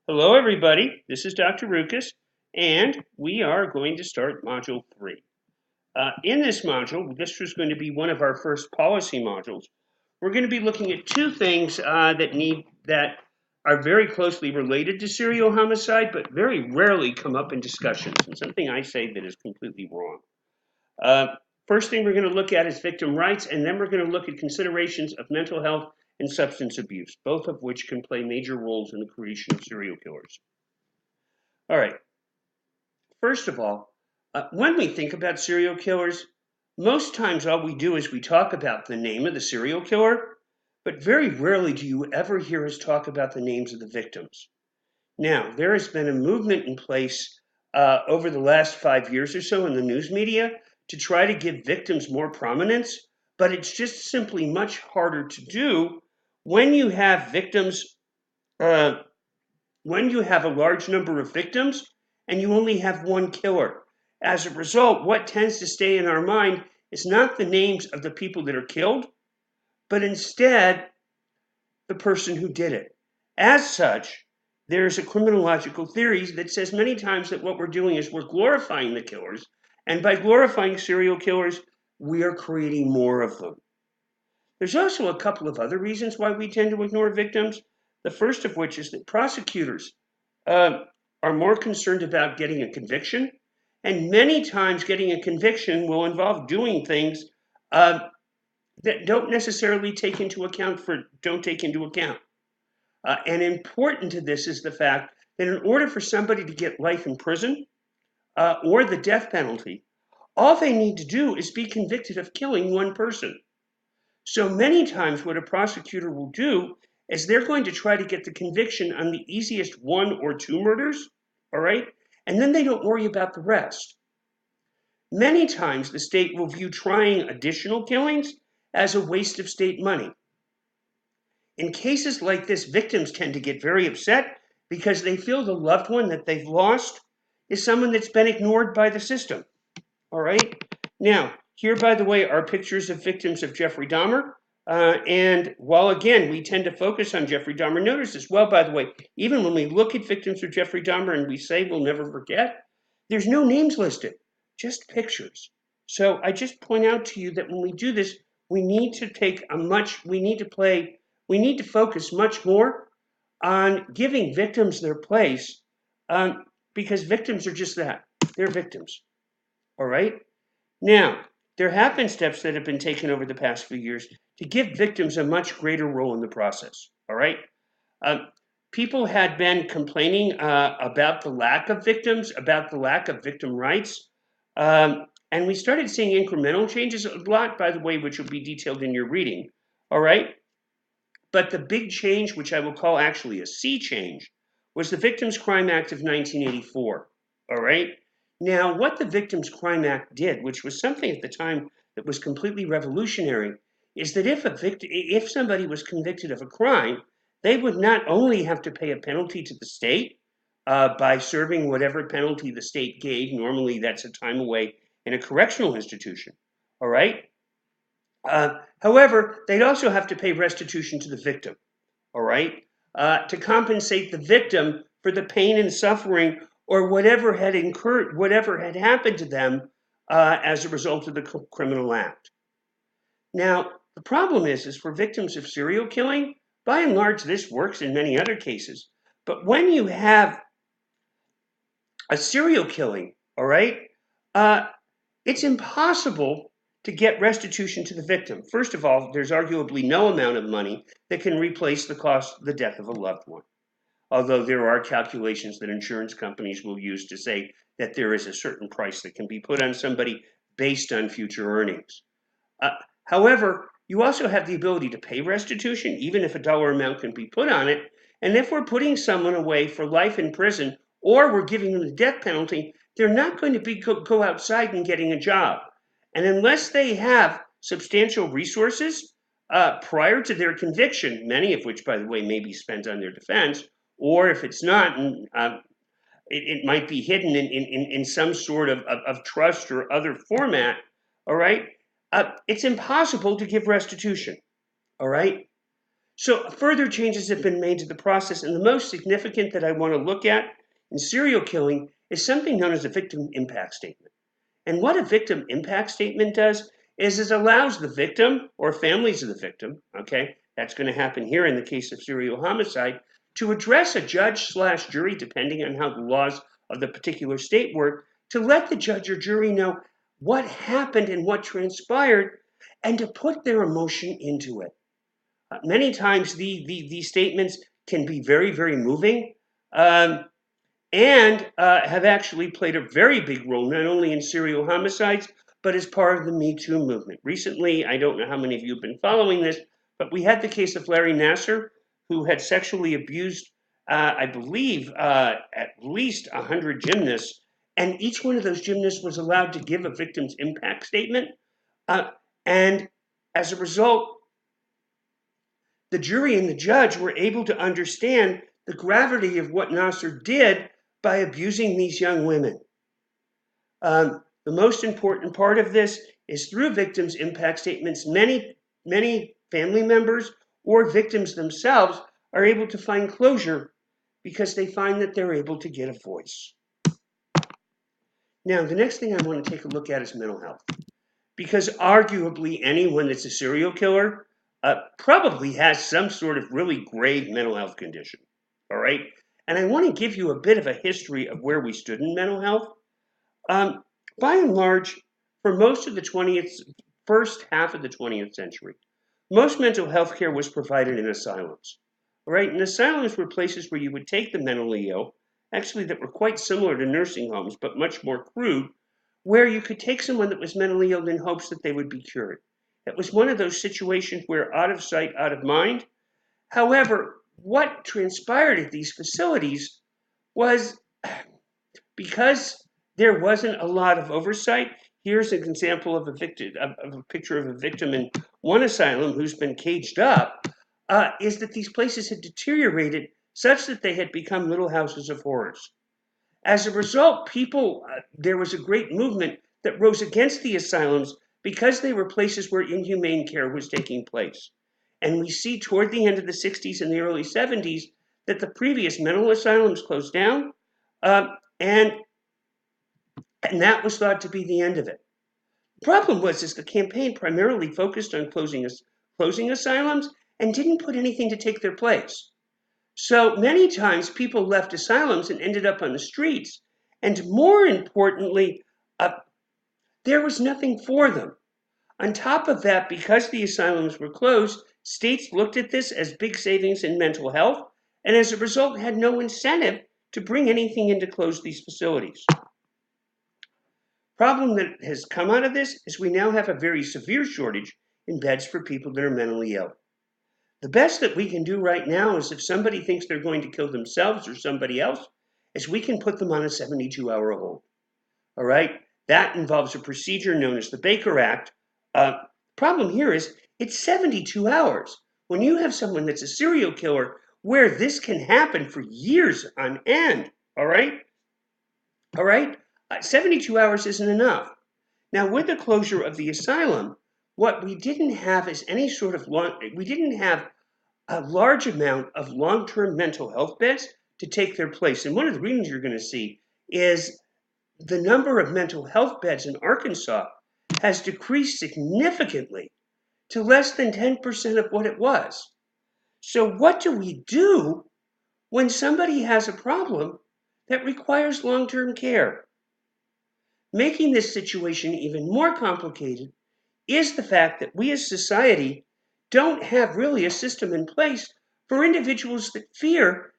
Hello, everybody. This is Dr. Rukas, and we are going to start Module 3. In this module, this was going to be one of our first policy modules. We're going to be looking at two things that are very closely related to serial homicide, but very rarely come up in discussions, and something I say that is completely wrong. First thing we're going to look at is victim rights, and then we're going to look at considerations of mental health and substance abuse, both of which can play major roles in the creation of serial killers. All right. First of all, when we think about serial killers, most times all we do is we talk about the name of the serial killer, but very rarely do you ever hear us talk about the names of the victims. Now, there has been a movement in place over the last 5 years or so in the news media to try to give victims more prominence, but it's just simply much harder to do when you have victims, when you have a large number of victims and you only have one killer. As a result, what tends to stay in our mind is not the names of the people that are killed, but instead the person who did it. As such, there's a criminological theory that says many times that what we're doing is we're glorifying the killers, and by glorifying serial killers, we are creating more of them. There's also a couple of other reasons why we tend to ignore victims. The first of which is that prosecutors are more concerned about getting a conviction, and many times getting a conviction will involve doing things that don't necessarily take into account. And important to this is the fact that in order for somebody to get life in prison or the death penalty, all they need to do is be convicted of killing one person. So many times what a prosecutor will do is they're going to try to get the conviction on the easiest one or two murders, all right? And then they don't worry about the rest. Many times the state will view trying additional killings as a waste of state money. In cases like this, victims tend to get very upset because they feel the loved one that they've lost is someone that's been ignored by the system. All right? Now, here, by the way, are pictures of victims of Jeffrey Dahmer. And while, again, we tend to focus on Jeffrey Dahmer, notice as well, by the way, even when we look at victims of Jeffrey Dahmer and we say we'll never forget, there's no names listed, just pictures. So I just point out to you that when we do this, we need to focus much more on giving victims their place, because victims are just that. They're victims. All right? Now, there have been steps that have been taken over the past few years to give victims a much greater role in the process. All right? People had been complaining about the lack of victims, about the lack of victim rights. And we started seeing incremental changes a lot, by the way, which will be detailed in your reading. All right? But the big change, which I will call actually a sea change, was the Victims' Crime Act of 1984. All right? Now, what the Victims' Crime Act did, which was something at the time that was completely revolutionary, is that if somebody was convicted of a crime, they would not only have to pay a penalty to the state by serving whatever penalty the state gave. Normally, that's a time away in a correctional institution. All right? However, they'd also have to pay restitution to the victim. All right? To compensate the victim for the pain and suffering or whatever had happened to them as a result of the criminal act. Now, the problem is for victims of serial killing, by and large, this works in many other cases. But when you have a serial killing, all right, it's impossible to get restitution to the victim. First of all, there's arguably no amount of money that can replace the cost of the death of a loved one. Although there are calculations that insurance companies will use to say that there is a certain price that can be put on somebody based on future earnings. However, you also have the ability to pay restitution, even if a dollar amount can be put on it. And if we're putting someone away for life in prison or we're giving them the death penalty, they're not going to go outside and getting a job. And unless they have substantial resources prior to their conviction, many of which, by the way, may be spent on their defense, or if it's not, it might be hidden in some sort of trust or other format, all right? It's impossible to give restitution, all right? So further changes have been made to the process, and the most significant that I want to look at in serial killing is something known as a victim impact statement. And what a victim impact statement does is it allows the victim or families of the victim, okay, that's going to happen here in the case of serial homicide, to address a judge/jury, depending on how the laws of the particular state work, to let the judge or jury know what happened and what transpired and to put their emotion into it. Many times these statements can be very, very moving. And have actually played a very big role, not only in serial homicides, but as part of the Me Too movement. Recently, I don't know how many of you have been following this, but we had the case of Larry Nassar, who had sexually abused, I believe, at least 100 gymnasts, and each one of those gymnasts was allowed to give a victim's impact statement. And as a result, the jury and the judge were able to understand the gravity of what Nassar did by abusing these young women. The most important part of this is through victims' impact statements, many family members or victims themselves are able to find closure because they find that they're able to get a voice. Now, the next thing I want to take a look at is mental health, because arguably anyone that's a serial killer probably has some sort of really grave mental health condition, all right? And I want to give you a bit of a history of where we stood in mental health. By and large, for most of the first half of the 20th century, most mental health care was provided in asylums. All right, and asylums were places where you would take the mentally ill, actually that were quite similar to nursing homes, but much more crude, where you could take someone that was mentally ill in hopes that they would be cured. It was one of those situations where out of sight, out of mind. However, what transpired at these facilities was because there wasn't a lot of oversight. Here's an example of a picture of a victim in one asylum who's been caged up, is that these places had deteriorated such that they had become little houses of horrors. As a result, there was a great movement that rose against the asylums because they were places where inhumane care was taking place. And we see toward the end of the 60s and the early 70s that the previous mental asylums closed down, and that was thought to be the end of it. The problem was the campaign primarily focused on closing asylums and didn't put anything to take their place. So many times people left asylums and ended up on the streets. And more importantly, there was nothing for them. On top of that, because the asylums were closed, states looked at this as big savings in mental health, and as a result had no incentive to bring anything in to close these facilities. Problem that has come out of this is we now have a very severe shortage in beds for people that are mentally ill. The best that we can do right now is if somebody thinks they're going to kill themselves or somebody else, is we can put them on a 72-hour hold. All right? That involves a procedure known as the Baker Act. Problem here is it's 72 hours. When you have someone that's a serial killer where this can happen for years on end, all right? 72 hours isn't enough. Now, with the closure of the asylum, what we didn't have is we didn't have a large amount of long-term mental health beds to take their place. And one of the reasons you're going to see is the number of mental health beds in Arkansas has decreased significantly to less than 10% of what it was. So what do we do when somebody has a problem that requires long-term care? Making this situation even more complicated is the fact that we as society don't have really a system in place for individuals that fear.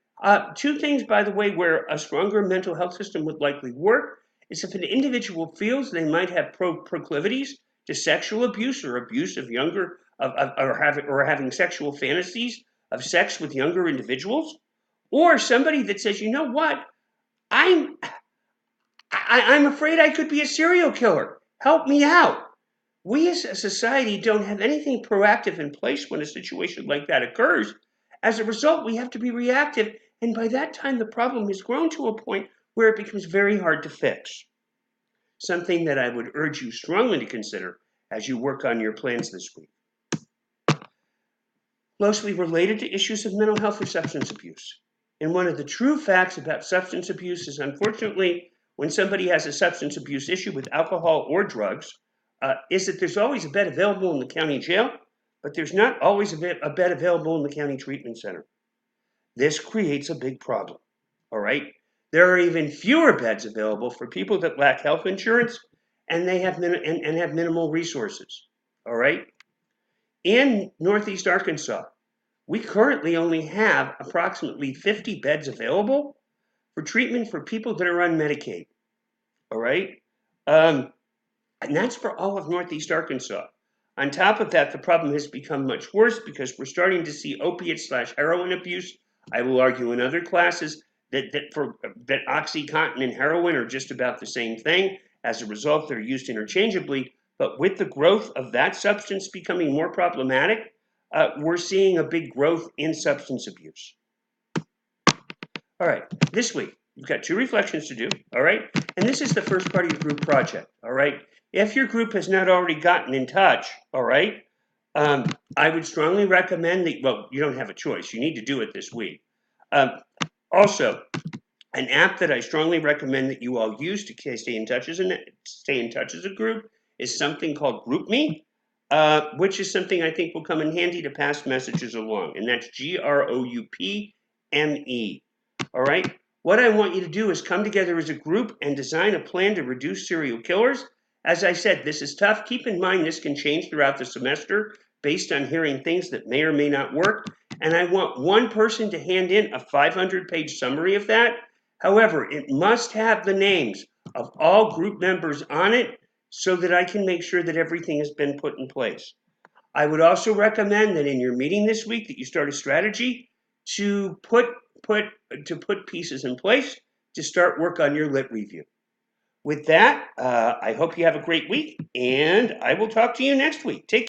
Two things, by the way, where a stronger mental health system would likely work is if an individual feels they might have proclivities to sexual abuse or abuse of younger, or having sexual fantasies of sex with younger individuals, or somebody that says, you know what, I'm afraid I could be a serial killer. Help me out. We as a society don't have anything proactive in place when a situation like that occurs. As a result, we have to be reactive. And by that time, the problem has grown to a point where it becomes very hard to fix. Something that I would urge you strongly to consider as you work on your plans this week. closely related to issues of mental health or substance abuse. And one of the true facts about substance abuse is, unfortunately, when somebody has a substance abuse issue with alcohol or drugs, is that there's always a bed available in the county jail, but there's not always a bed available in the county treatment center. This creates a big problem, all right? There are even fewer beds available for people that lack health insurance and they have and have minimal resources, all right? In Northeast Arkansas, we currently only have approximately 50 beds available for treatment for people that are on Medicaid, all right? And that's for all of Northeast Arkansas. On top of that, the problem has become much worse because we're starting to see opiate/heroin abuse. I will argue in other classes that OxyContin and heroin are just about the same thing. As a result, they're used interchangeably. But with the growth of that substance becoming more problematic, we're seeing a big growth in substance abuse. All right, this week, you've got 2 reflections to do, all right? And this is the first part of your group project, all right? If your group has not already gotten in touch, all right, I would strongly recommend that, well, you don't have a choice. You need to do it this week. Also, an app that I strongly recommend that you all use to stay in touch as a group is something called GroupMe, which is something I think will come in handy to pass messages along, and that's GroupMe. All right? What I want you to do is come together as a group and design a plan to reduce serial killers. As I said, this is tough. Keep in mind this can change throughout the semester based on hearing things that may or may not work. And I want one person to hand in a 500-page summary of that. However, it must have the names of all group members on it so that I can make sure that everything has been put in place. I would also recommend that in your meeting this week that you start a strategy to put pieces in place to start work on your lit review. With that, I hope you have a great week, and I will talk to you next week. Take care.